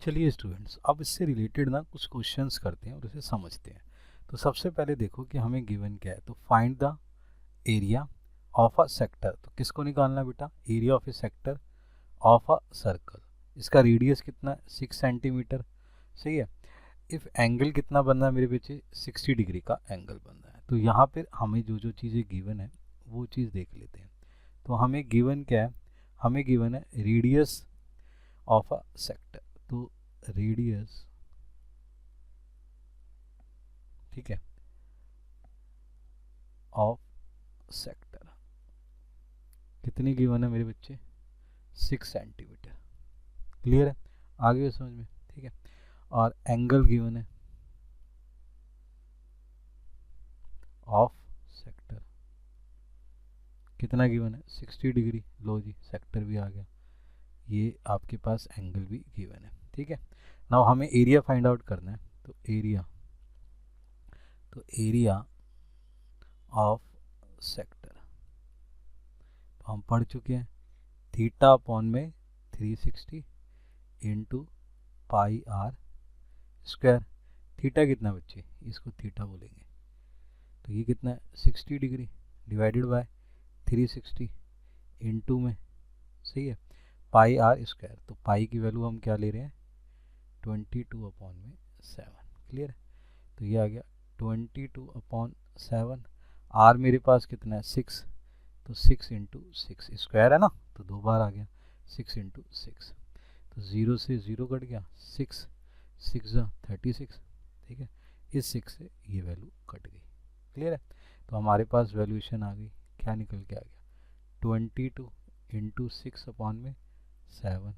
चलिए स्टूडेंट्स, अब इससे रिलेटेड ना कुछ क्वेश्चंस करते हैं और इसे समझते हैं। तो सबसे पहले देखो कि हमें गिवन क्या है। तो find the area of a sector. तो किसको निकालना है बेटा? Area of A sector of a circle. इसका रेडियस कितना है? 6 सेंटीमीटर। सही है। इफ एंगल कितना बनना है मेरे बच्चे? 60 डिग्री का एंगल बनना है। तो यहाँ पर हमें जो जो चीज़ें गिवन है वो चीज़ देख लेते हैं। तो हमें गिवन क्या है? हमें गिवन है रेडियस ऑफ अ सेक्टर। तो रेडियस, ठीक है, ऑफ सेक्टर कितनी गिवन है मेरे बच्चे? 6 सेंटीमीटर। क्लियर है? आगे भी समझ में? ठीक है। और एंगल गिवन है ऑफ सेक्टर, कितना गिवन है? 60 डिग्री। लो जी, सेक्टर भी आ गया। ये आपके पास एंगल भी गिवन है। ठीक है। नाउ हमें एरिया फाइंड आउट करना है। तो एरिया ऑफ सेक्टर तो हम पढ़ चुके हैं, थीटा अपॉन में 360 into pi R square. Theta कितना बच्चे? इसको थीटा बोलेंगे। तो ये कितना है? 60 डिग्री डिवाइडेड बाय 360 इंटू में, सही है, पाई आर स्क्वायर। तो पाई की वैल्यू हम क्या ले रहे हैं? 22/7। क्लियर है? तो ये आ गया 22/7। आर मेरे पास कितना है? 6। तो 6 इंटू 6 स्क्वायर है ना, तो 2 बार आ गया। 6 इंटू 6, तो 0 से 0 कट गया। 6 6 36। ठीक है। इस 6 से ये वैल्यू कट गई। क्लियर है? तो हमारे पास वैल्यूएशन आ गई। क्या निकल के आ गया? 22 इंटू 6/7।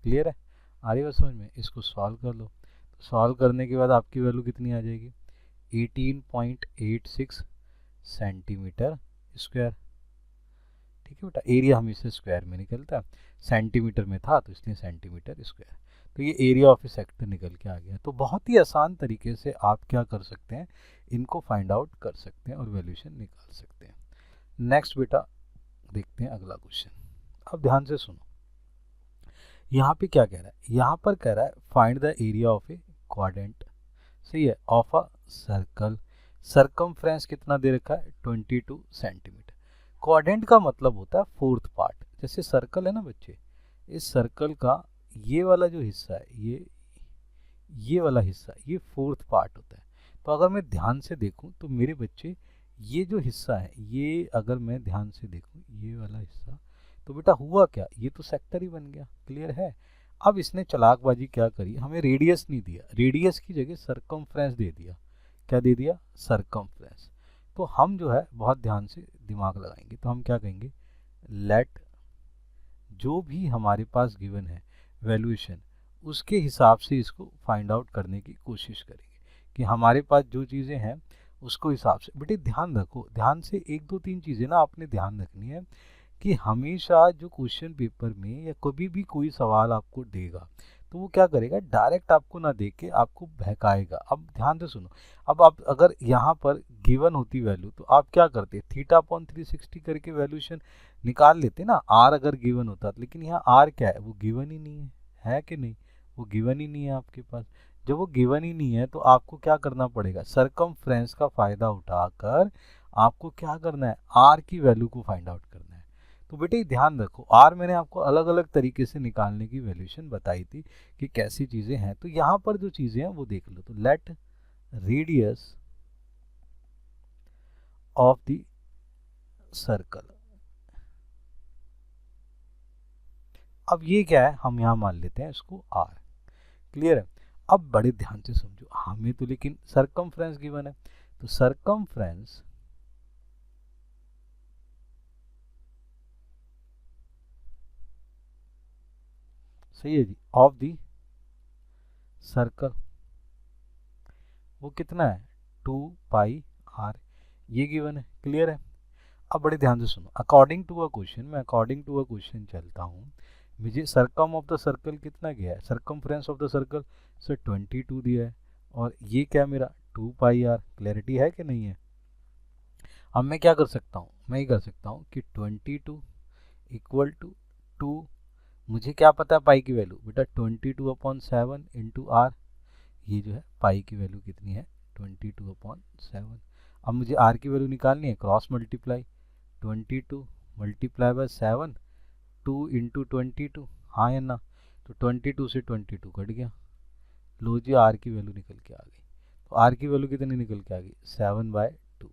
क्लियर है? आ रही बात समझ में? इसको सॉल्व कर लो। तो सॉल्व करने के बाद आपकी वैल्यू कितनी आ जाएगी? 18.86 सेंटीमीटर स्क्वायर। ठीक है बेटा, एरिया हमेशा स्क्वायर में निकलता है, सेंटीमीटर में था तो इसलिए सेंटीमीटर स्क्वायर। तो ये एरिया ऑफ ए सेक्टर निकल के आ गया। तो बहुत ही आसान तरीके से आप क्या कर सकते हैं, इनको फाइंड आउट कर सकते हैं और वैल्यूएशन निकाल सकते हैं। नेक्स्ट बेटा देखते हैं अगला क्वेश्चन। अब ध्यान से सुनो, यहाँ पे क्या कह रहा है? यहाँ पर कह रहा है find the area of A quadrant. सही है, ऑफ अ सर्कल। सरकमफ्रेंस कितना दे रखा है? 22 सेंटीमीटर। क्वाड्रेंट का मतलब होता है फोर्थ पार्ट। जैसे सर्कल है ना बच्चे, इस सर्कल का ये वाला जो हिस्सा है, ये वाला हिस्सा, ये फोर्थ पार्ट होता है। तो अगर मैं ध्यान से देखूं तो मेरे बच्चे, ये जो हिस्सा है, ये अगर मैं ध्यान से देखूं, ये वाला हिस्सा, तो बेटा हुआ क्या? ये तो सेक्टर ही बन गया। क्लियर है? अब इसने चालाकबाजी क्या करी, हमें रेडियस नहीं दिया, रेडियस की जगह सरकमफ्रेंस दे दिया। क्या दे दिया? सरकमफ्रेंस। तो हम जो है बहुत ध्यान से दिमाग लगाएंगे। तो हम क्या कहेंगे? लेट, जो भी हमारे पास गिवन है वैल्यूएशन, उसके हिसाब से इसको फाइंड आउट करने की कोशिश करेंगे कि हमारे पास जो चीज़ें हैं उसको हिसाब से। बेटे ध्यान रखो, ध्यान से 1 2 3 चीज़ें ना आपने ध्यान रखनी है कि हमेशा जो क्वेश्चन पेपर में या कभी भी कोई सवाल आपको देगा तो वो क्या करेगा? डायरेक्ट आपको ना दे के आपको बहकाएगा। अब ध्यान से सुनो, अब आप अगर यहाँ पर गिवन होती वैल्यू तो आप क्या करते? थीटा अपॉन 360 करके वैल्यूएशन निकाल लेते ना, आर अगर गिवन होता। लेकिन यहाँ आर क्या है? वो गिवन ही नहीं है कि नहीं? वो गिवन ही नहीं है आपके पास। जब वो गिवन ही नहीं है तो आपको क्या करना पड़ेगा? सरकमफ्रेंस का फायदा उठाकर आपको क्या करना है? आर की वैल्यू को फाइंड आउट करना है। तो बेटे ध्यान रखो, आर मैंने आपको अलग अलग तरीके से निकालने की वैल्यूएशन बताई थी कि कैसी चीजें हैं। तो यहाँ पर जो चीजें हैं वो देख लो। तो let radius of the circle, अब ये क्या है? हम यहाँ मान लेते हैं इसको आर। क्लियर है? अब बड़े ध्यान से समझो, हमें तो लेकिन सरकमफ्रेंस गिवन है। तो सरकमफ्रेंस, सही है जी, ऑफ दी सर्कल वो कितना है? 2 पाई आर, ये गिवन है। क्लियर है? अब बड़े ध्यान से सुनो, अकॉर्डिंग टू अ क्वेश्चन, मैं अकॉर्डिंग टू अ क्वेश्चन चलता हूँ। मुझे सरकम ऑफ द सर्कल कितना गया है? सरकमफ्रेंस ऑफ द सर्कल से 22 दिया है, और ये क्या मेरा? 2 पाई आर। क्लैरिटी है कि नहीं है? अब मैं क्या कर सकता हूँ? मैं ये कर सकता हूँ कि 22 इक्वल टू 2 मुझे क्या पता है पाई की वैल्यू बेटा 22/7 इंटू आर, ये जो है पाई की वैल्यू कितनी है 22/7। अब मुझे आर की वैल्यू निकालनी है, cross multiply 22 multiply by 7, 2 into 22, हाँ या ना, तो 22 से 22 कट गया, लो जी आर की वैल्यू निकल के आ गई। तो आर की वैल्यू कितनी निकल के आ गई 7/2,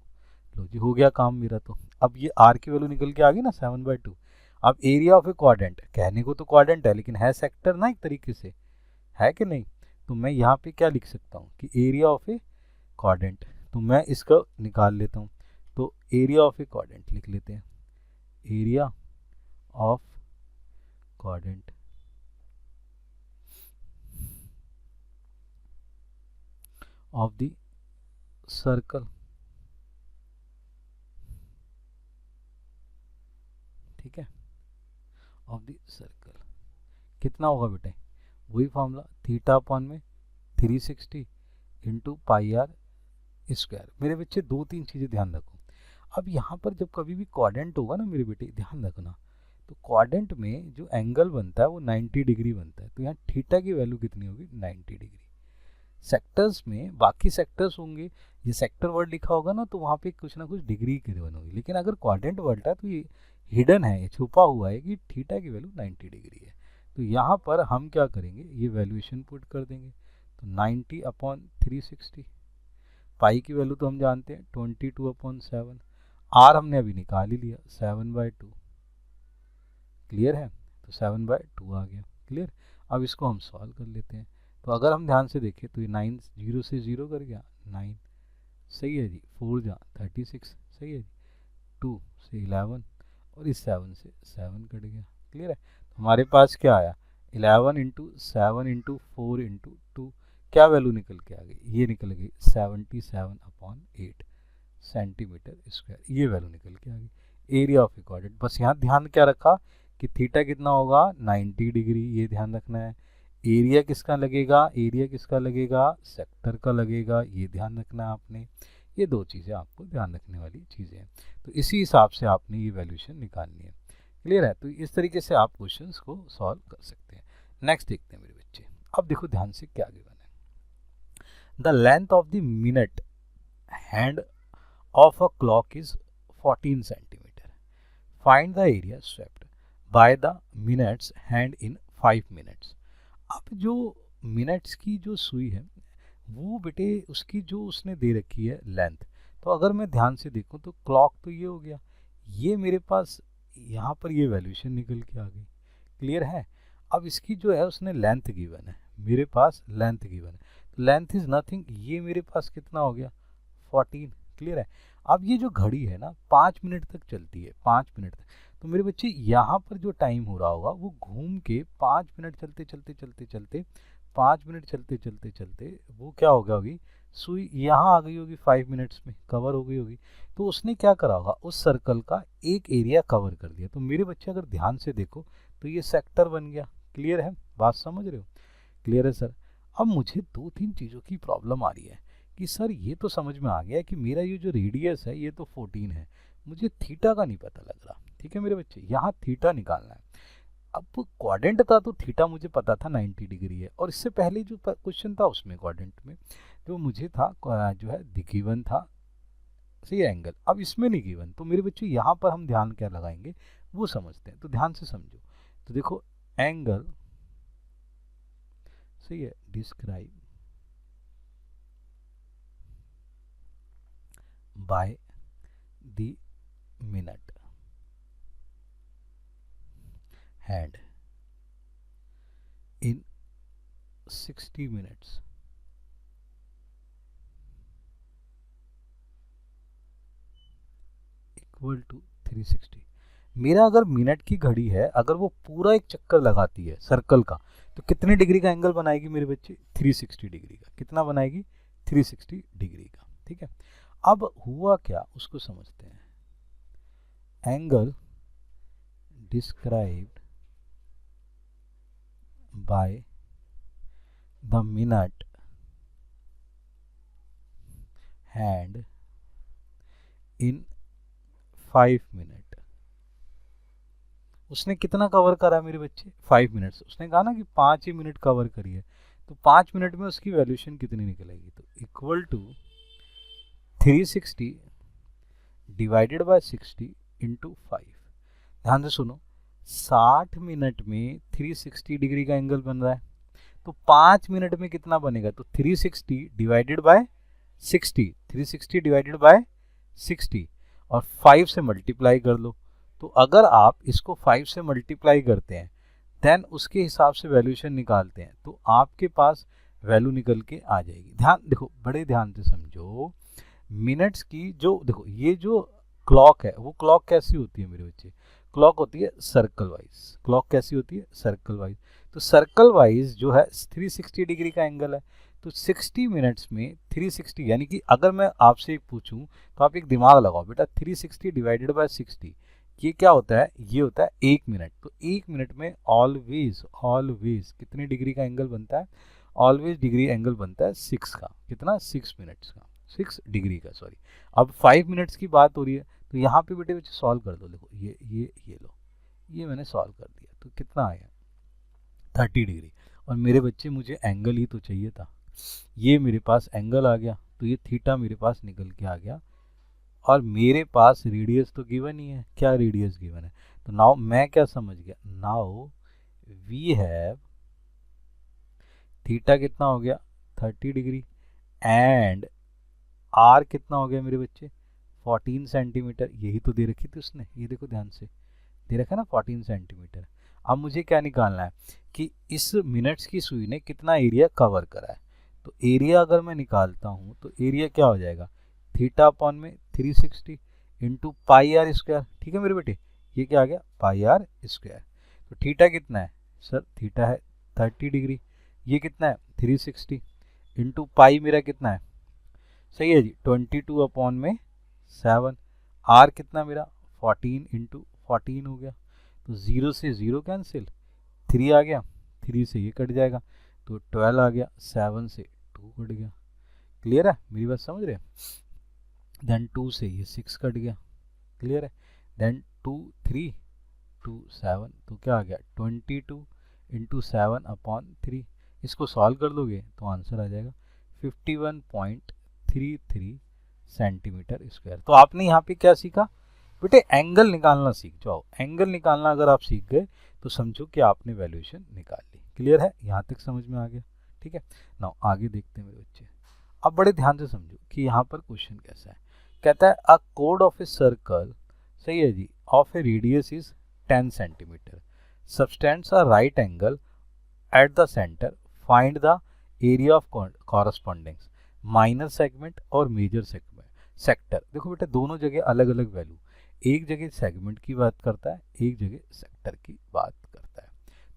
लो जी हो गया काम मेरा। तो अब ये आर की वैल्यू निकल के आ गई ना 7/2। अब एरिया ऑफ ए क्वाड्रेंट, कहने को तो क्वाड्रेंट है लेकिन है सेक्टर ना एक तरीके से, है कि नहीं। तो मैं यहाँ पे क्या लिख सकता हूँ कि एरिया ऑफ ए क्वाड्रेंट, तो मैं इसका निकाल लेता हूँ। तो एरिया ऑफ ए क्वाड्रेंट लिख लेते हैं, area of quadrant of the circle, ठीक है, ऑफ द सर्कल कितना होगा बेटे, वही फॉर्मूला थीटा अपॉन में 360 इंटू पाई आर स्क्वायर। मेरे बच्चे दो तीन चीज़ें ध्यान रखो। अब यहाँ पर जब कभी भी क्वाड्रेंट होगा ना मेरे बेटे, ध्यान रखना, तो क्वाड्रेंट में जो एंगल बनता है वो 90 डिग्री बनता है। तो यहाँ थीटा की वैल्यू कितनी होगी 90 डिग्री। सेक्टर्स में बाकी सेक्टर्स होंगे, ये सेक्टर वर्ड लिखा होगा ना तो वहाँ पे कुछ ना कुछ डिग्री की होगी, लेकिन अगर क्वाड्रेंट वर्ड है तो ये हिडन है, ये छुपा हुआ है कि थीटा की वैल्यू 90 डिग्री है। तो यहाँ पर हम क्या करेंगे, ये वैल्यूएशन पुट कर देंगे। तो 90/360, पाई की वैल्यू तो हम जानते हैं 22/7, आर हमने अभी निकाल ही लिया 7/2, क्लियर है। तो 7/2 आ गया, क्लियर। अब इसको हम सॉल्व कर लेते हैं। तो अगर हम ध्यान से देखें तो ये 9 0 से 0 कर गया 9, सही है जी, 4 जा 36, सही है जी, 2 से 11 और इस 7 से 7 कट गया, क्लियर है। तो हमारे पास क्या आया 11 इंटू 7 इंटू 4 इंटू 2, क्या वैल्यू निकल के आ गई, ये निकल गई 77/8 सेंटीमीटर स्क्वायर, ये वैल्यू निकल के आ गई एरिया ऑफ ए क्वाड्रेंट। बस यहाँ ध्यान क्या रखा कि थीटा कितना होगा 90 डिग्री, ये ध्यान रखना है। एरिया किसका लगेगा, एरिया किसका लगेगा सेक्टर का लगेगा, ये ध्यान रखना है आपने। ये दो चीज़ें आपको ध्यान रखने वाली चीज़ें हैं। तो इसी हिसाब से आपने ये वैल्यूएशन निकालनी है, क्लियर है। तो इस तरीके से आप क्वेश्चंस को सॉल्व कर सकते हैं। नेक्स्ट देखते हैं मेरे बच्चे, अब देखो ध्यान से क्या गिवन है। The length of the minute hand of a clock is 14 centimetre, find the area swept by the minutes hand in 5 minutes. अब जो मिनट्स की जो सुई है वो बेटे उसकी जो उसने दे रखी है लेंथ, तो अगर मैं ध्यान से देखूं तो क्लॉक तो ये हो गया, ये मेरे पास यहाँ पर ये वैल्यूएशन निकल के आ गई, क्लियर है। अब इसकी जो है उसने लेंथ गिवन है, मेरे पास लेंथ गिवन है, तो लेंथ इज नथिंग, ये मेरे पास कितना हो गया 14, क्लियर है। अब ये जो घड़ी है ना 5 मिनट तक चलती है, 5 मिनट तक, तो मेरे बच्चे यहाँ पर जो टाइम हो रहा होगा वो घूम के 5 मिनट चलते चलते चलते चलते 5 मिनट चलते चलते चलते वो क्या हो गया होगी, सुई यहाँ आ गई होगी 5 मिनट्स में कवर हो गई होगी। तो उसने क्या करा होगा, उस सर्कल का एक एरिया कवर कर दिया। तो मेरे बच्चे अगर ध्यान से देखो तो ये सेक्टर बन गया, क्लियर है, बात समझ रहे हो, क्लियर है सर। अब मुझे दो तीन चीज़ों की प्रॉब्लम आ रही है कि सर ये तो समझ में आ गया कि मेरा ये जो रेडियस है ये तो 14 है, मुझे थीटा का नहीं पता लग रहा, ठीक है मेरे बच्चे, यहाँ थीटा निकालना है। अब क्वाड्रेंट था तो थीटा मुझे पता था 90 डिग्री है, और इससे पहले जो क्वेश्चन था उसमें क्वाड्रेंट में जो मुझे था जो है गिवन था सही एंगल, अब इसमें नहीं गिवन। तो मेरे बच्चे यहाँ पर हम ध्यान क्या लगाएंगे वो समझते हैं, तो ध्यान से समझो। तो देखो एंगल सही है, describe by the minute hand in 60 minutes equal to 360। मेरा अगर मिनट की घड़ी है, अगर वो पूरा एक चक्कर लगाती है सर्कल का, तो कितने डिग्री का एंगल बनाएगी मेरे बच्चे 360 डिग्री का, कितना बनाएगी 360 डिग्री का, ठीक है। अब हुआ क्या उसको समझते हैं। Angle described bye the minute hand in 5 minute उसने कितना कवर करा मेरे बच्चे, 5 मिनट्स। उसने कहा ना कि 5 ही मिनट कवर करिए, तो 5 मिनट में उसकी वैल्यूशन कितनी निकलेगी, तो equal to 360 divided by 60 into 5। ध्यान से सुनो, 60 मिनट में 360 डिग्री का एंगल बन रहा है, तो 5 मिनट में कितना बनेगा, तो 360 डिवाइडेड बाय 60, 360 डिवाइडेड बाय 60 और 5 से मल्टीप्लाई कर लो। तो अगर आप इसको 5 से मल्टीप्लाई करते हैं देन उसके हिसाब से वैल्यूशन निकालते हैं, तो आपके पास वैल्यू निकल के आ जाएगी। ध्यान देखो, बड़े ध्यान से समझो, मिनट्स की जो देखो ये जो क्लॉक है वो क्लॉक कैसी होती है मेरे बच्चे, क्लॉक होती है सर्कल वाइज। क्लॉक कैसी होती है, सर्कल वाइज। तो सर्कल वाइज जो है 360 डिग्री का एंगल है, तो 60 मिनट्स में 360, यानी कि अगर मैं आपसे एक पूछूं तो आप एक दिमाग लगाओ बेटा, 360 डिवाइडेड बाय 60 ये क्या होता है, ये होता है 1 मिनट। तो 1 मिनट में ऑलवेज ऑलवेज कितने डिग्री का एंगल बनता है, ऑलवेज डिग्री एंगल बनता है 6 का। कितना, 6 मिनट्स का, 6 डिग्री का, सॉरी। अब 5 मिनट्स की बात हो रही है, तो यहाँ पे बेटे बच्चे सॉल्व कर दो। देखो ये लो, ये मैंने सॉल्व कर दिया, तो कितना आया, 30 डिग्री। और मेरे बच्चे मुझे एंगल ही तो चाहिए था, ये मेरे पास एंगल आ गया, तो ये थीटा मेरे पास निकल के आ गया। और मेरे पास रेडियस तो गिवन ही है, क्या रेडियस गिवन है, तो नाउ मैं क्या समझ गया, नाउ वी हैव थीटा कितना हो गया, 30 डिग्री, एंड आर कितना हो गया मेरे बच्चे, 14 सेंटीमीटर। यही तो दे रखी थी उसने, ये देखो ध्यान से, दे रखा है ना 14 सेंटीमीटर। अब मुझे क्या निकालना है कि इस मिनट्स की सुई ने कितना एरिया कवर करा है। तो एरिया अगर मैं निकालता हूँ तो एरिया क्या हो जाएगा, थीटा अपॉन में 360 इंटू पाई आर स्क्वायर। ठीक है मेरे बेटे, ये क्या आ गया, पाई आर स्क्वायर। तो थीटा कितना है सर, थीटा है 30 डिग्री, ये कितना है 360 इंटू पाई मेरा कितना है, सही है जी 22 अपॉन में 7। आर कितना मेरा 14 इंटू 14 हो गया, तो 0 से 0 कैंसिल, 3 आ गया, 3 से ये कट जाएगा, तो 12 आ गया, 7 से 2 कट गया। क्लियर है, मेरी बात समझ रहे हैं। देन 2 से ये 6 कट गया, क्लियर है। देन 2 3 2 7, तो क्या आ गया 22 इंटू 7 अपॉन 3। इसको सॉल्व कर दोगे तो आंसर आ जाएगा 51.33 सेंटीमीटर स्क्वायर। तो आपने यहाँ पे क्या सीखा बेटे, एंगल निकालना सीख जाओ। एंगल निकालना अगर आप सीख गए तो समझो कि आपने वैल्यूएशन निकाल ली। क्लियर है, यहाँ तक समझ में आ गया, ठीक है। नाउ आगे देखते हैं मेरे बच्चे। अब बड़े ध्यान से समझो कि यहाँ पर क्वेश्चन कैसा है। कहता है अ कोड ऑफ ए सर्कल, सही है जी, of a radius is 10 centimetre, subtends a right angle at the centre, find the area of corresponding minor segment और मेजर सेगमेंट सेक्टर। देखो बेटा दोनों जगह अलग अलग वैल्यू, एक जगह सेगमेंट की बात करता है, एक जगह सेक्टर की बात करता है।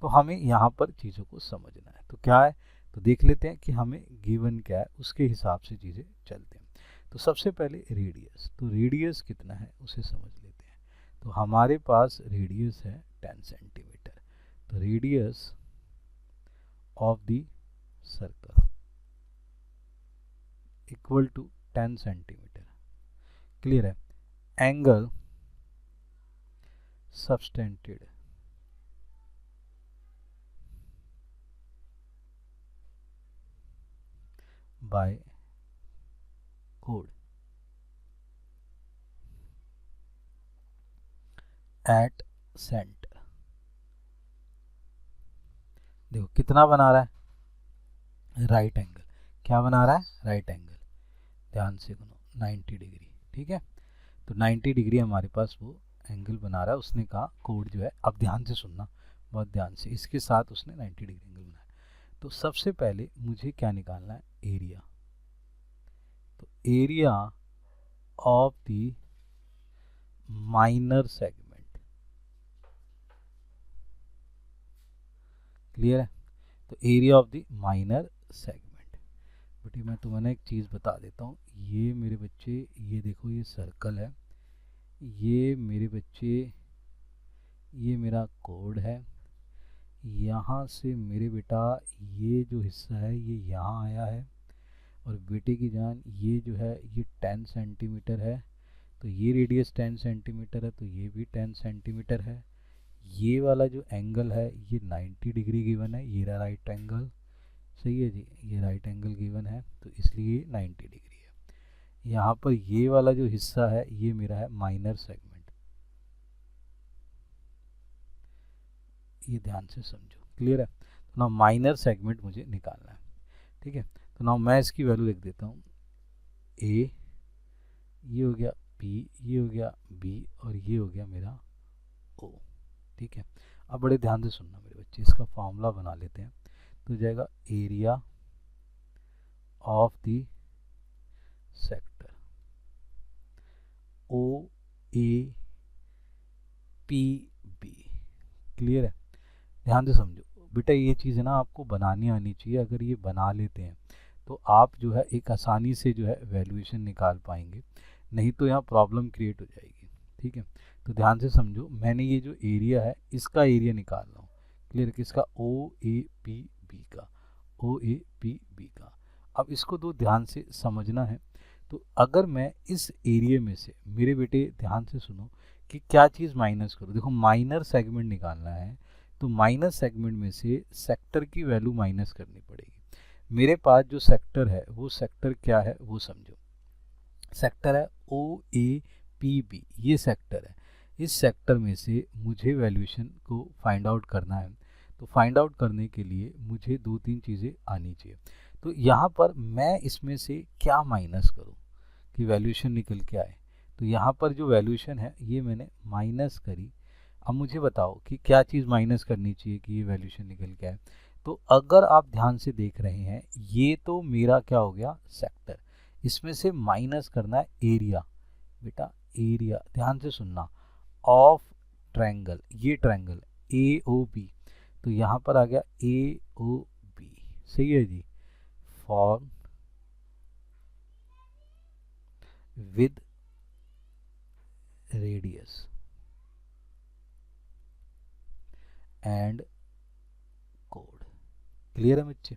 तो हमें यहाँ पर चीज़ों को समझना है, तो क्या है, तो देख लेते हैं कि हमें गिवन क्या है, उसके हिसाब से चीज़ें चलते हैं। तो सबसे पहले रेडियस, तो रेडियस कितना है उसे समझ लेते हैं। तो हमारे पास रेडियस है 10 सेंटीमीटर, तो radius of the circle equal to 10 centimetre. Clear है। एंगल सबटेंडेड बाय कोड एट सेंटर। देखो कितना बना रहा है, राइट एंगल। क्या बना रहा है, राइट एंगल। ध्यान से सुनो, 90 डिग्री, ठीक है। तो 90 डिग्री हमारे पास वो एंगल बना रहा है। उसने कहा कोड जो है, अब ध्यान से सुनना, बहुत ध्यान से, इसके साथ उसने 90 डिग्री एंगल बनाया। तो सबसे पहले मुझे क्या निकालना है, एरिया। तो area of the minor segment. Clear है, तो area of the minor segment. बेटी मैं तुम्हें एक चीज़ बता देता हूँ, ये मेरे बच्चे, ये देखो ये सर्कल है, ये मेरे बच्चे, ये मेरा कोड है। यहाँ से मेरे बेटा ये जो हिस्सा है ये यहाँ आया है, और बेटे की जान ये जो है ये 10 सेंटीमीटर है, तो ये रेडियस 10 सेंटीमीटर है, तो ये भी 10 सेंटीमीटर है। ये वाला जो एंगल है ये 90 डिग्री गिवन है, ये रहा राइट एंगल, सही है जी, ये राइट एंगल गिवन है तो इसलिए 90 डिग्री है। यहाँ पर ये वाला जो हिस्सा है ये मेरा है माइनर सेगमेंट, ये ध्यान से समझो, क्लियर है। तो ना माइनर सेगमेंट मुझे निकालना है, ठीक है। तो ना मैं इसकी वैल्यू लिख देता हूँ ए, ये हो गया पी, ये हो गया बी और ये हो गया मेरा ओ, ठीक है। अब बड़े ध्यान से सुनना मेरे बच्चे, इसका फॉर्मूला बना लेते हैं। तो जाएगा area of the sector O A P B, clear है। ध्यान से समझो बेटा, ये चीज़ है ना आपको बनानी आनी चाहिए। अगर ये बना लेते हैं तो आप जो है एक आसानी से जो है वैल्यूएशन निकाल पाएंगे, नहीं तो यहाँ प्रॉब्लम क्रिएट हो जाएगी, ठीक है। तो ध्यान से समझो, मैंने ये जो एरिया है इसका एरिया निकाल रहा हूँ, क्लियर, किसका, ओ ए पी बी का, ओ ए पी बी का। अब इसको तो ध्यान से समझना है। तो अगर मैं इस एरिया में से, मेरे बेटे ध्यान से सुनो, कि क्या चीज़ माइनस करूँ, देखो माइनर सेगमेंट निकालना है तो माइनस सेगमेंट में से सेक्टर की वैल्यू माइनस करनी पड़ेगी। मेरे पास जो सेक्टर है वो सेक्टर क्या है वो समझो, सेक्टर है ओ ए पी बी, ये सेक्टर है। इस सेक्टर में से मुझे वैल्यूएशन को फाइंड आउट करना है। तो फाइंड आउट करने के लिए मुझे 2-3 चीज़ें आनी चाहिए। तो यहाँ पर मैं इसमें से क्या माइनस करूँ कि वैल्यूएशन निकल के आए। तो यहाँ पर जो वैल्यूएशन है ये मैंने माइनस करी। अब मुझे बताओ कि क्या चीज़ माइनस करनी चाहिए कि ये वैल्यूएशन निकल के आए। तो अगर आप ध्यान से देख रहे हैं, ये तो मेरा क्या हो गया, सेक्टर, इसमें से माइनस करना है एरिया, बेटा एरिया, ध्यान से सुनना, ऑफ ट्रायंगल, ये ट्रायंगल ए ओ बी, तो यहाँ पर आ गया ए ओ बी, सही है जी, फॉर्म विद रेडियस एंड कोड, क्लियर है बच्चे।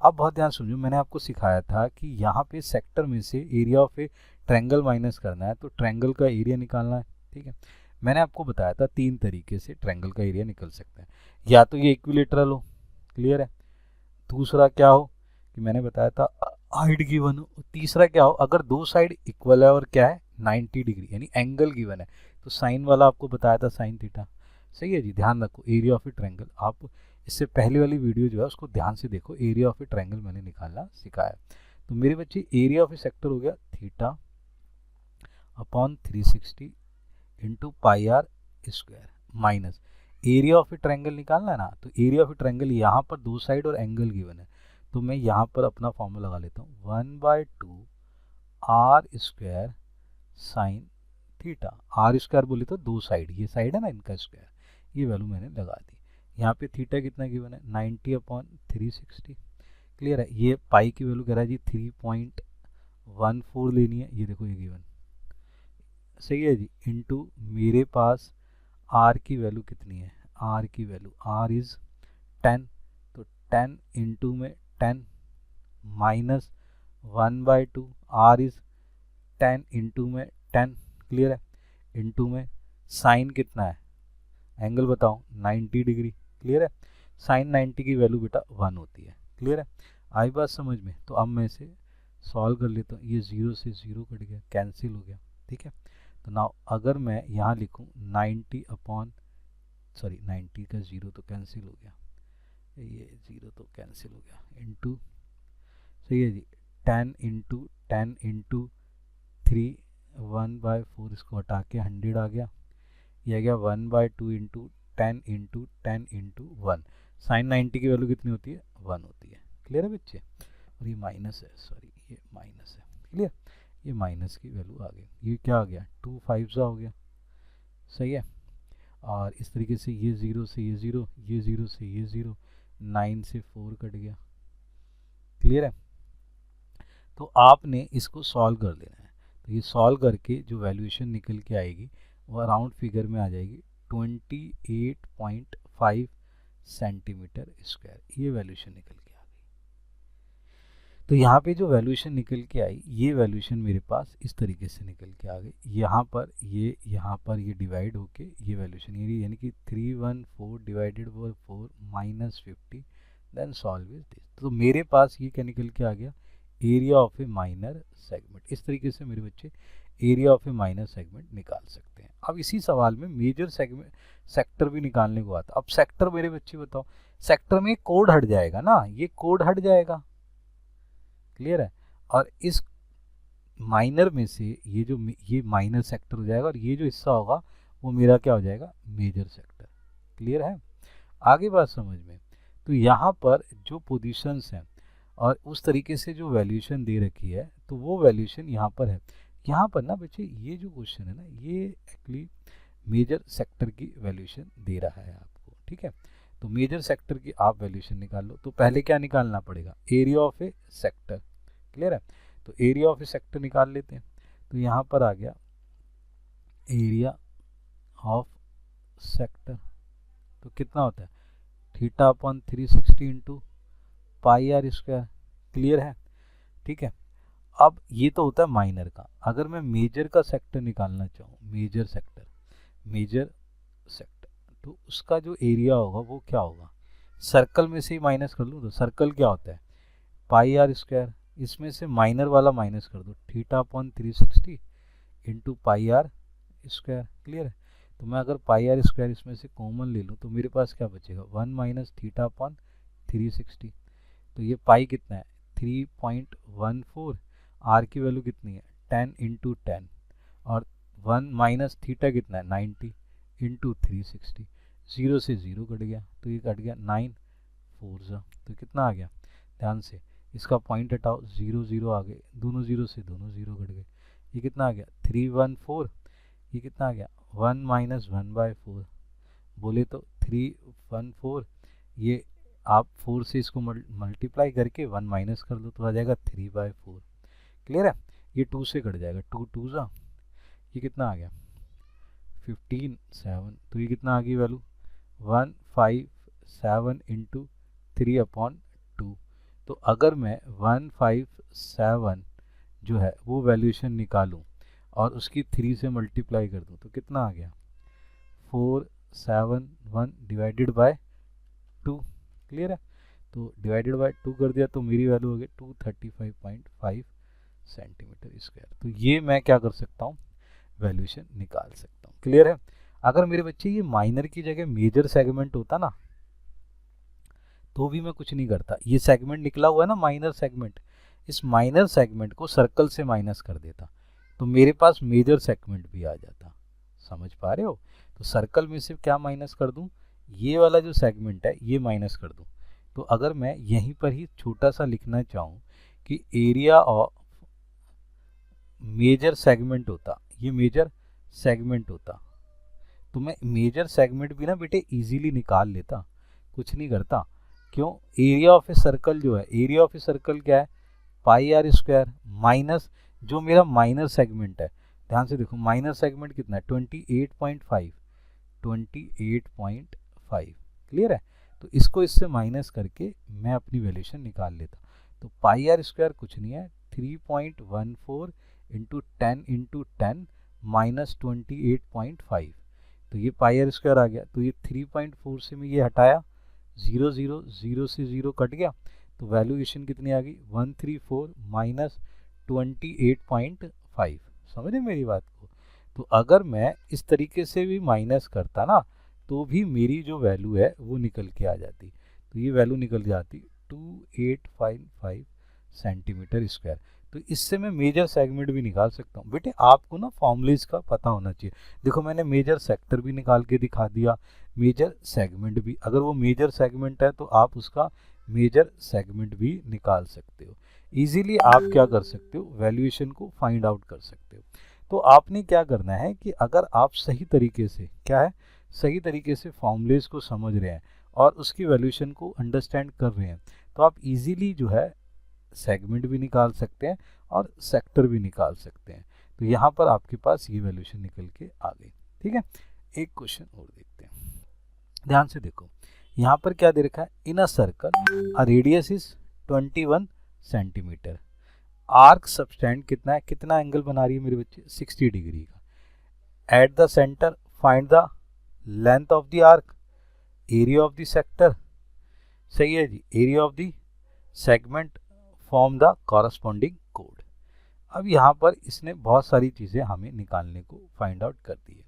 अब बहुत ध्यान सुनिए, मैंने आपको सिखाया था कि यहाँ पे सेक्टर में से area of a triangle minus करना है, तो ट्रायंगल का एरिया निकालना है, ठीक है। मैंने आपको बताया था 3 तरीके से ट्रायंगल का एरिया निकल सकता है, या तो ये इक्विलेटरल हो, क्लियर है, दूसरा क्या हो कि मैंने बताया था हाइट गिवन हो, तीसरा क्या हो अगर दो साइड इक्वल है और क्या है 90 डिग्री यानी एंगल गिवन है, तो साइन वाला आपको बताया था साइन थीटा, सही है जी। ध्यान रखो एरिया ऑफ ए ट्रायंगल, आप इससे पहले वाली वीडियो जो है उसको ध्यान से देखो, एरिया ऑफ ए ट्रायंगल मैंने निकालना सिखाया। तो मेरे बच्चे एरिया ऑफ ए सेक्टर हो गया theta upon 360 into pi R square minus area of a triangle निकालना है ना, तो एरिया ऑफ ए ट्रायंगल यहाँ पर दो साइड और एंगल गिवन है, तो मैं यहाँ पर अपना फॉर्मूला लगा लेता हूँ 1/2 R square sine theta, R square बोले तो दो साइड, ये साइड है ना इनका स्क्वायर, ये वैल्यू मैंने लगा दी। यहाँ पे थीटा कितना गिवन है 90/360, क्लियर है। ये पाई की वैल्यू कह रहा है जी 3.14 लेनी है, ये देखो ये गिवन, सही है जी, इनटू मेरे पास आर की वैल्यू कितनी है, आर की वैल्यू आर इज 10, तो 10 इंटू में 10 माइनस 1/2 आर इज 10 इंटू में 10, क्लियर है, इंटू में साइन कितना है, एंगल बताओ 90 डिग्री, क्लियर है, साइन 90 की वैल्यू बेटा 1 होती है, क्लियर है। आई बात समझ में। तो अब मैं इसे सॉल्व कर लेता हूँ, ये 0 से 0 कट गया, कैंसिल हो गया, ठीक है। तो नाउ अगर मैं यहाँ लिखूँ 90 का 0 तो कैंसिल हो गया, ये 0 तो कैंसिल हो गया, इंटू, सही है जी, 10 इंटू 10 इंटू 3 1/4, इसको हटा के 100 आ गया, ये आ गया 1/2 इंटू 10 इंटू 1, साइन 90 की वैल्यू कितनी होती है 1 होती है, क्लियर है बच्चे। और ये माइनस है, सॉरी ये माइनस है, क्लियर, ये माइनस की वैल्यू आ गई, ये क्या आ गया 2 5 हो गया, सही है। और इस तरीके से ये 0 से ये 0, ये 0 से ये 0, 9 से 4 कट गया, क्लियर है। तो आपने इसको सॉल्व कर लेना है, तो ये सॉल्व करके जो वैल्यूएशन निकल के आएगी वो अराउंड फिगर में आ जाएगी 28.5 सेंटीमीटर स्क्वायर, ये वैल्यूएशन निकल के आ गई। तो यहाँ पे जो वैल्यूएशन निकल के आई, ये वैल्यूएशन मेरे पास इस तरीके से निकल के आ गई। यहाँ पर ये डिवाइड होके ये वैल्यूएशन यानी कि 314 divided by 4 minus 50 then solve is this. तो मेरे पास ये क्या निकल के आ गया, area of a minor segment. इस तरीके से मेरे बच्चे area of a minor segment निकाल सकते हैं। अब इसी सवाल में मेजर सेक्टर भी निकालने को आता। अब सेक्टर मेरे बच्चे बताओ, सेक्टर में कोड हट जाएगा ना, ये कोड हट जाएगा, क्लियर है। और इस माइनर में से ये माइनर सेक्टर हो जाएगा और ये जो हिस्सा होगा वो मेरा क्या हो जाएगा, मेजर सेक्टर। क्लियर है, आगे बात समझ में। तो यहाँ पर जो पोजीशंस हैं और उस तरीके से जो वैल्यूएशन दे रखी है, तो वो वैल्यूएशन यहाँ पर है। यहाँ पर ना बच्चे ये जो क्वेश्चन है ना, ये एक्चुअली मेजर सेक्टर की वैल्यूएशन दे रहा है आपको, ठीक है। तो मेजर सेक्टर की आप वैल्यूएशन निकाल लो। तो पहले क्या निकालना पड़ेगा, area of A sector. Clear है, तो एरिया ऑफ ए सेक्टर निकाल लेते हैं। तो यहाँ पर आ गया एरिया ऑफ सेक्टर, तो कितना होता है theta upon 360 into pi R square. Clear है, ठीक है। अब ये तो होता है माइनर का। अगर मैं मेजर का सेक्टर निकालना चाहूँ, मेजर सेक्टर तो उसका जो एरिया होगा वो क्या होगा, सर्कल में से ही माइनस कर लूँ। तो सर्कल क्या होता है, पाई आर स्क्वायर। इसमें से माइनर वाला माइनस कर दो, theta upon 360 into pi R square. Clear है, तो मैं अगर पाई आर स्क्वायर इसमें से कॉमन ले लूँ तो मेरे पास क्या बचेगा, 1 माइनस थीटा अपॉन 360। तो ये पाई कितना है 3.14, आर की वैल्यू कितनी है 10 इंटू 10, और 1 माइनस थीटा कितना है 90 इंटू 360। 0 से 0 कट गया, तो ये कट गया 9 4 तो कितना आ गया, ध्यान से इसका पॉइंट हटाओ, 0 0 आ गए, दोनों 0 से दोनों 0 कट गए। ये कितना आ गया 314, ये कितना आ गया 1 माइनस 1/4, बोले तो 314। ये आप 4 से इसको मल्टीप्लाई करके 1 माइनस कर दो तो आ जाएगा 3/4। क्लियर है, ये 2 से कट जाएगा, 2 2 जा, ये कितना आ गया 15 7। तो ये कितना आ गई वैल्यू 157 इंटू 3/2। तो अगर मैं 157 जो है वो वैल्यूएशन निकालूं और उसकी 3 से मल्टीप्लाई कर दूं तो कितना आ गया 471 डिवाइडेड बाय 2। क्लियर है, तो डिवाइडेड बाय 2 कर दिया तो मेरी वैल्यू हो गई 235.5 सेंटीमीटर स्क्वायर। तो ये मैं क्या कर सकता हूँ, वैल्यूएशन निकाल सकता हूँ। क्लियर है, अगर मेरे बच्चे ये माइनर की जगह मेजर सेगमेंट होता ना तो भी मैं कुछ नहीं करता। ये सेगमेंट निकला हुआ है ना माइनर सेगमेंट, इस माइनर सेगमेंट को सर्कल से माइनस कर देता तो मेरे पास मेजर सेगमेंट भी आ जाता। समझ पा रहे हो, तो सर्कल में से क्या माइनस कर दूं, ये वाला जो सेगमेंट है ये माइनस कर दूं। तो अगर मैं यहीं पर ही छोटा सा लिखना चाहूँ कि एरिया ऑफ मेजर सेगमेंट होता, ये मेजर सेगमेंट होता, तो मैं मेजर सेगमेंट भी ना बेटे इजीली निकाल लेता, कुछ नहीं करता। क्यों, एरिया ऑफ ए सर्कल जो है, एरिया ऑफ ए सर्कल क्या है पाई आर स्क्वायर माइनस जो मेरा माइनर सेगमेंट है। ध्यान से देखो माइनर सेगमेंट कितना है 28.5। क्लियर है, तो इसको इससे माइनस करके मैं अपनी वैल्यूएशन निकाल लेता। तो पाई आर स्क्वायर कुछ नहीं है 3.14 इंटू 10 माइनस 28.5। तो ये पाई आर स्क्वायर आ गया, तो ये 3.4 से मैं ये हटाया, 0 0 0 से 0 कट गया, तो वैल्यूएशन कितनी आ गई 134 माइनस 28.5। समझे मेरी बात को। तो अगर मैं इस तरीके से भी माइनस करता ना तो भी मेरी जो वैल्यू है वो निकल के आ जाती। तो ये वैल्यू निकल जाती 2855 सेंटीमीटर स्क्वायर। तो इससे मैं मेजर सेगमेंट भी निकाल सकता हूँ। बेटे आपको ना फॉर्मूलेज का पता होना चाहिए। देखो मैंने मेजर सेक्टर भी निकाल के दिखा दिया, मेजर सेगमेंट भी। अगर वो मेजर सेगमेंट है तो आप उसका मेजर सेगमेंट भी निकाल सकते हो। इजीली आप क्या कर सकते हो, वैल्यूएशन को फाइंड आउट कर सकते हो। तो आपने क्या करना है कि अगर आप सही तरीके से क्या है, सही तरीके से फॉर्मूलेज को समझ रहे हैं और उसकी वैल्यूएशन को अंडरस्टैंड कर रहे हैं तो आप इजीली जो है सेगमेंट भी निकाल सकते हैं और सेक्टर भी निकाल सकते हैं। तो यहाँ पर आपके पास ये वैल्यूएशन निकल के आ गई। ठीक है, एक क्वेश्चन और देखते हैं, ध्यान से देखो। यहाँ पर क्या दे रखा है, in a circle a radius is 21 centimetre. Arc subtend कितना है, कितना एंगल बना रही है मेरे बच्चे, 60 डिग्री का। At the centre find the length of the arc, area of the sector, सही है जी, area of the segment, form the corresponding कोड। अब यहाँ पर इसने बहुत सारी चीज़ें हमें निकालने को फाइंड आउट कर दी है।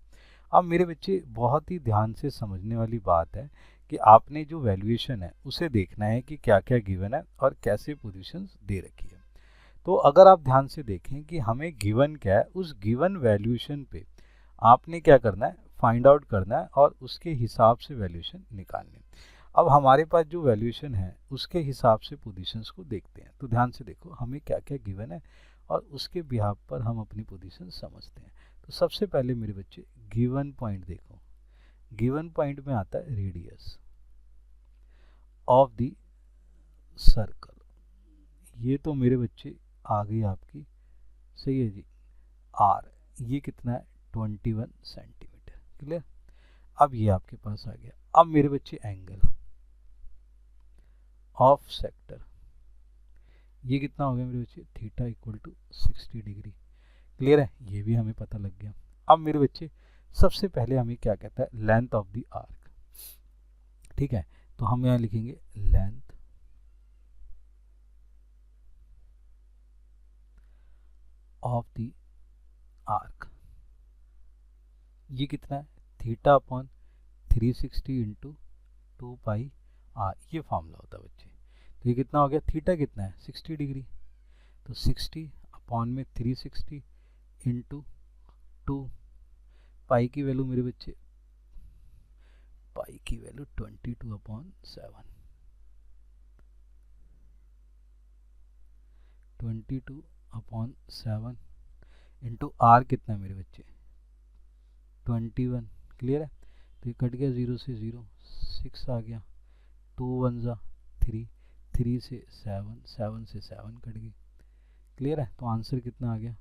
अब मेरे बच्चे बहुत ही ध्यान से समझने वाली बात है कि आपने जो वैल्यूएशन है उसे देखना है कि क्या क्या गिवन है और कैसे पोजीशंस दे रखी है। तो अगर आप ध्यान से देखें कि हमें गिवन क्या है, उस गिवन वैल्यूएशन पे आपने क्या करना है, फाइंड आउट करना है और उसके हिसाब से वैल्यूएशन निकालनी है। अब हमारे पास जो वैल्यूएशन है उसके हिसाब से पोजीशंस को देखते हैं। तो ध्यान से देखो हमें क्या क्या गिवन है और उसके बिहाफ पर हम अपनी पोजीशन समझते हैं। तो सबसे पहले मेरे बच्चे गिवन पॉइंट देखो, गिवन पॉइंट में आता है रेडियस ऑफ द सर्कल। ये तो मेरे बच्चे आ गई आपकी, सही है जी, आर, ये कितना है 21 सेंटीमीटर, क्लियर। अब ये आपके पास आ गया। अब मेरे बच्चे एंगल ऑफ सेक्टर, ये कितना हो गया मेरे बच्चे, theta equal to 60 degree, clear है, ये भी हमें पता लग गया। अब मेरे बच्चे सबसे पहले हमें क्या कहता है, लेंथ ऑफ द आर्क, ठीक है। तो हम यहाँ लिखेंगे लेंथ ऑफ द आर्क, ये कितना है, theta upon 360 into 2 pi R, ये फॉर्मूला होता है बच्चे। तो ये कितना हो गया, थीटा कितना है 60 डिग्री, तो 60 अपॉन में 360 इंटू 2, पाई की वैल्यू मेरे बच्चे, पाई की वैल्यू 22/7, 22/7 इंटू आर कितना है मेरे बच्चे 21, क्लियर है। तो ये कट गया 0 से 0, 6 आ गया, 2 1 जा 3, 3 से 7, 7 से 7 कट गई, क्लियर है। तो आंसर कितना आ गया,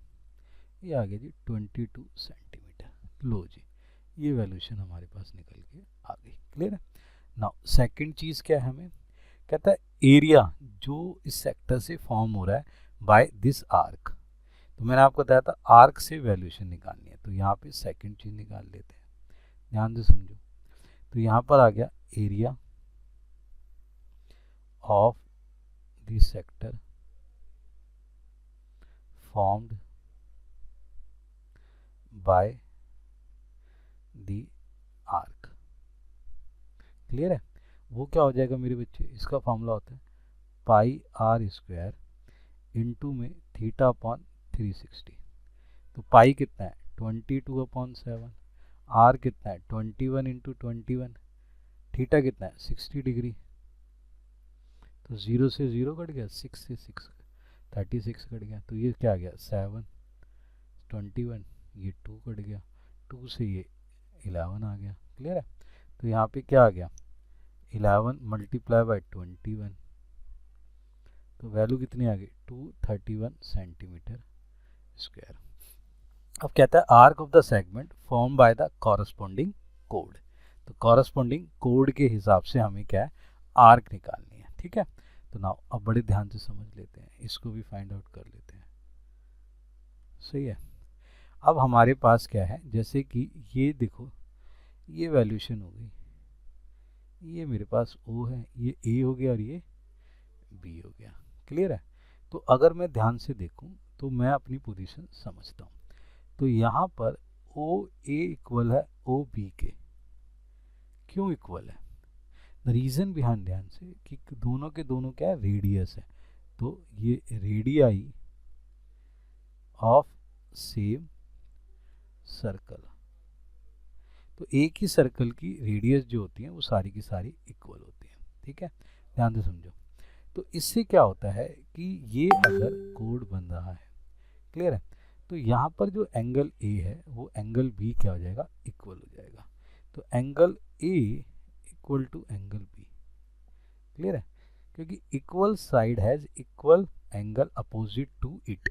ये आ गया जी 22 सेंटीमीटर। लो जी, ये वैल्यूशन हमारे पास निकल के आ गई, क्लियर है। नाउ सेकंड चीज़ क्या है, हमें कहता है एरिया जो इस सेक्टर से फॉर्म हो रहा है बाय दिस आर्क। तो मैंने आपको बताया था आर्क से वैल्यूशन निकालनी है, तो यहाँ पे सेकंड चीज़ निकाल लेते हैं, ध्यान से समझो। तो यहाँ पर आ गया area of the sector formed by the arc, clear है। वो क्या हो जाएगा मेरे बच्चे, इसका फॉर्मूला होता है पाई आर स्क्वायर इंटू में थीटा अपॉन 360। तो पाई कितना है 22/7, आर कितना है 21 इंटू 21, थीटा कितना है 60 डिग्री। तो 0 से 0 कट गया, 6 से 6 36 कट गया, तो ये क्या आ गया 7 21, ये 2 कट गया, 2 से ये 11 आ गया, क्लियर है। तो यहाँ पे क्या आ गया 11 मल्टीप्लाई बाय 21, तो वैल्यू कितनी आ गई 231 सेंटीमीटर स्क्वायर। अब कहता है arc of the segment form by the corresponding code. तो कॉरस्पॉन्डिंग कोड के हिसाब से हमें क्या है आर्क निकालनी है, ठीक है। तो नाउ अब बड़े ध्यान से समझ लेते हैं, इसको भी फाइंड आउट कर लेते हैं, सही है। अब हमारे पास क्या है, जैसे कि ये देखो ये वैल्यूशन हो गई, ये मेरे पास O है, ये A हो गया और ये B हो गया, क्लियर है। तो अगर मैं ध्यान से देखूं तो मैं अपनी पोजीशन समझता हूँ। तो यहाँ पर OA इक्वल है OB के, क्यों इक्वल है, द रीज़न बिहाइंड, ध्यान से कि दोनों के दोनों क्या है रेडियस है, तो ये रेडियाई ऑफ सेम सर्कल, तो एक ही सर्कल की रेडियस जो होती है वो सारी की सारी इक्वल होती है, ठीक है, ध्यान से समझो। तो इससे क्या होता है कि ये अगर कोड बन रहा है, क्लियर है, तो यहाँ पर जो एंगल A है वो एंगल B क्या हो जाएगा इक्वल हो जाएगा। तो angle A equal to angle B, clear है, क्योंकि equal side has equal angle opposite to it,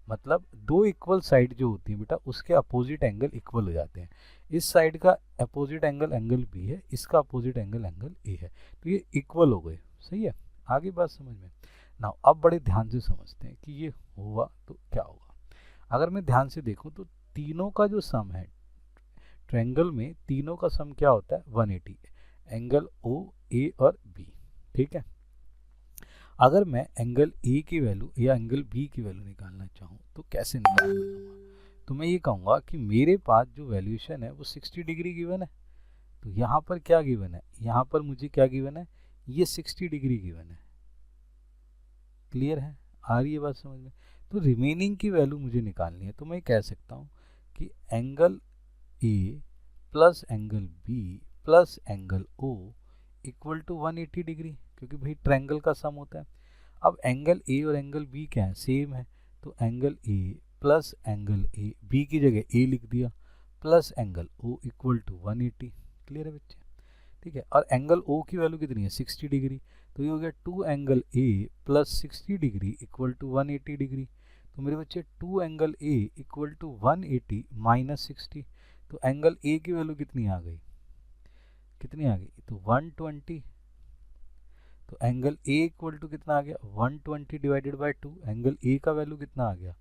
मतलब दो इक्वल साइड जो होती है बेटा उसके अपोजिट एंगल इक्वल हो जाते हैं। इस साइड का अपोजिट एंगल एंगल B है, इसका अपोजिट एंगल एंगल A है, तो ये इक्वल हो गए, सही है। आगे बात समझ में। ना अब बड़े ध्यान से समझते हैं कि ये हुआ तो क्या होगा। अगर मैं ध्यान से देखूं तो तीनों का जो सम है ट्रायंगल में, तीनों का सम क्या होता है 180, एंगल ओ ए और बी। ठीक है, अगर मैं एंगल ए की वैल्यू या एंगल बी की वैल्यू निकालना चाहूँ तो कैसे निकालूंगा? तो मैं ये कहूँगा कि मेरे पास जो वैल्यूएशन है वो 60 डिग्री गिवन है। तो यहाँ पर क्या गिवन है, यहाँ पर मुझे क्या गिवन है, ये 60 डिग्री गिवन है। क्लियर है, आ रही है बात समझ में? तो रिमेनिंग की वैल्यू मुझे निकालनी है। तो मैं कह सकता हूँ कि angle A plus angle B plus angle O equal to 180 degree, क्योंकि भाई ट्रायंगल का सम होता है। अब एंगल ए और एंगल बी क्या है, सेम है। तो angle A plus angle A, B की जगह ए लिख दिया, plus angle O equal to 180। Clear है बच्चे? ठीक है, और एंगल ओ की वैल्यू कितनी है 60 डिग्री। तो ये हो गया 2 angle A plus 60 degree equal to 180 degree. तो मेरे बच्चे 2 angle A equal to 180 minus 60। तो एंगल ए की वैल्यू कितनी आ गई, कितनी आ गई, तो 120। तो एंगल ए इक्वल टू कितना आ गया 120 डिवाइडेड बाय 2, एंगल ए का वैल्यू कितना आ गया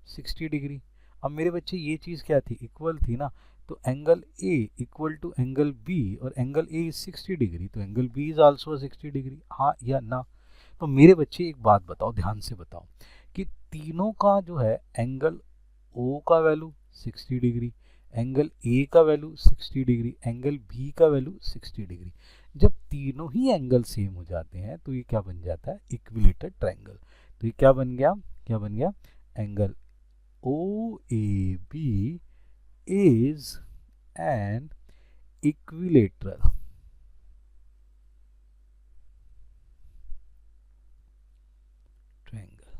60 डिग्री। अब मेरे बच्चे ये चीज़ क्या थी, इक्वल थी ना। तो angle A equal to angle B, और एंगल ए इज 60 डिग्री, तो angle B is also 60 degree, हाँ या ना? तो मेरे बच्चे एक बात बताओ, ध्यान से बताओ कि तीनों का जो है एंगल ओ का वैल्यू 60 डिग्री, एंगल ए का वैल्यू 60 डिग्री, एंगल बी का वैल्यू 60 डिग्री। जब तीनों ही एंगल सेम हो जाते हैं तो ये क्या बन जाता है, इक्विलेटरल ट्रायंगल। तो ये क्या बन गया, क्या बन गया, angle OAB is an equilateral triangle।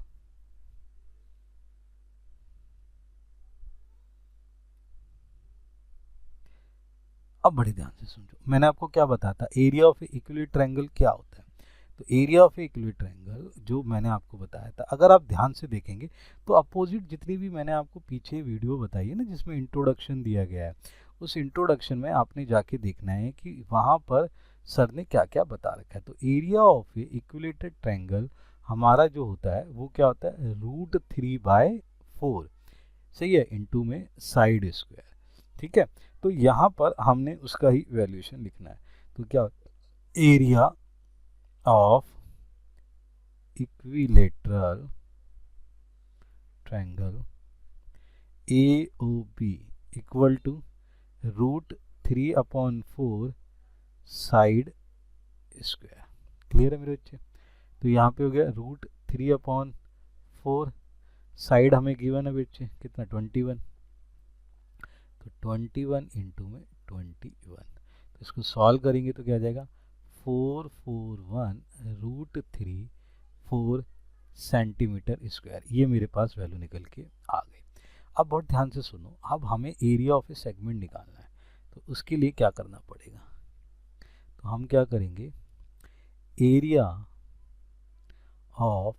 अब बड़े ध्यान से समझो, मैंने आपको क्या बताया था, एरिया ऑफ इक्विलेटरल ट्रायंगल क्या होता है। तो एरिया ऑफ इक्विलेटरल ट्रायंगल जो मैंने आपको बताया था, अगर आप ध्यान से देखेंगे तो अपोजिट जितनी भी मैंने आपको पीछे वीडियो बताई है ना, जिसमें इंट्रोडक्शन दिया गया है, उस इंट्रोडक्शन में आपने जाके देखना है कि वहाँ पर सर ने क्या क्या बता रखा है। तो एरिया ऑफ इक्विलेटरल ट्रायंगल हमारा जो होता है वो क्या होता है, √3/4, सही है, इनटू में साइड स्क्वायर। ठीक है, तो यहाँ पर हमने उसका ही वैल्यूएशन लिखना है। तो क्या area of equilateral triangle AOB equal to √3/4 side square. Clear है मेरे बच्चे? तो यहाँ पे हो गया √3/4, साइड हमें गिवन है बच्चे कितना 21, तो 21 इंटू में 21। तो इसको सॉल्व करेंगे तो क्या आ जाएगा 441√3/4 सेंटीमीटर स्क्वायर। ये मेरे पास वैल्यू निकल के आ गई। अब बहुत ध्यान से सुनो, अब हमें एरिया ऑफ ए सेगमेंट निकालना है। तो उसके लिए क्या करना पड़ेगा, तो हम क्या करेंगे, area of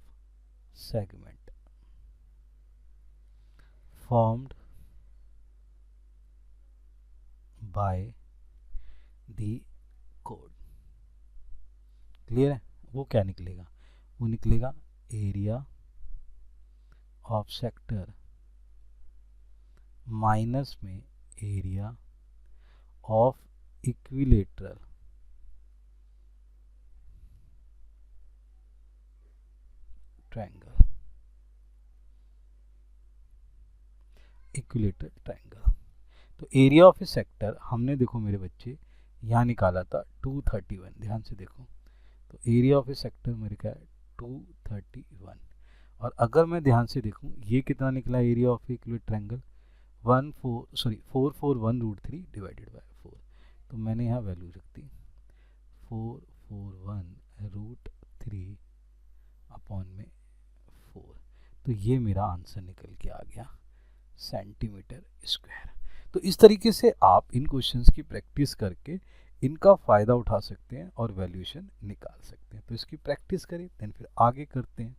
segment formed by the code. Clear है? वो क्या निकलेगा, वो निकलेगा एरिया ऑफ सेक्टर माइनस में area of equilateral triangle, equilateral triangle. तो एरिया ऑफ ए सेक्टर हमने देखो मेरे बच्चे यहाँ निकाला था 231, ध्यान से देखो। तो एरिया ऑफ ए सेक्टर मेरे क्या है 231, और अगर मैं ध्यान से देखूँ ये कितना निकला area of equilateral triangle 441√3 divided by 4। तो मैंने यहाँ वैल्यू रख दी 441√3/4। तो ये मेरा आंसर निकल के आ गया सेंटीमीटर स्क्वायर। तो इस तरीके से आप इन क्वेश्चंस की प्रैक्टिस करके इनका फ़ायदा उठा सकते हैं और वैल्यूएशन निकाल सकते हैं। तो इसकी प्रैक्टिस करें, देन फिर आगे करते हैं।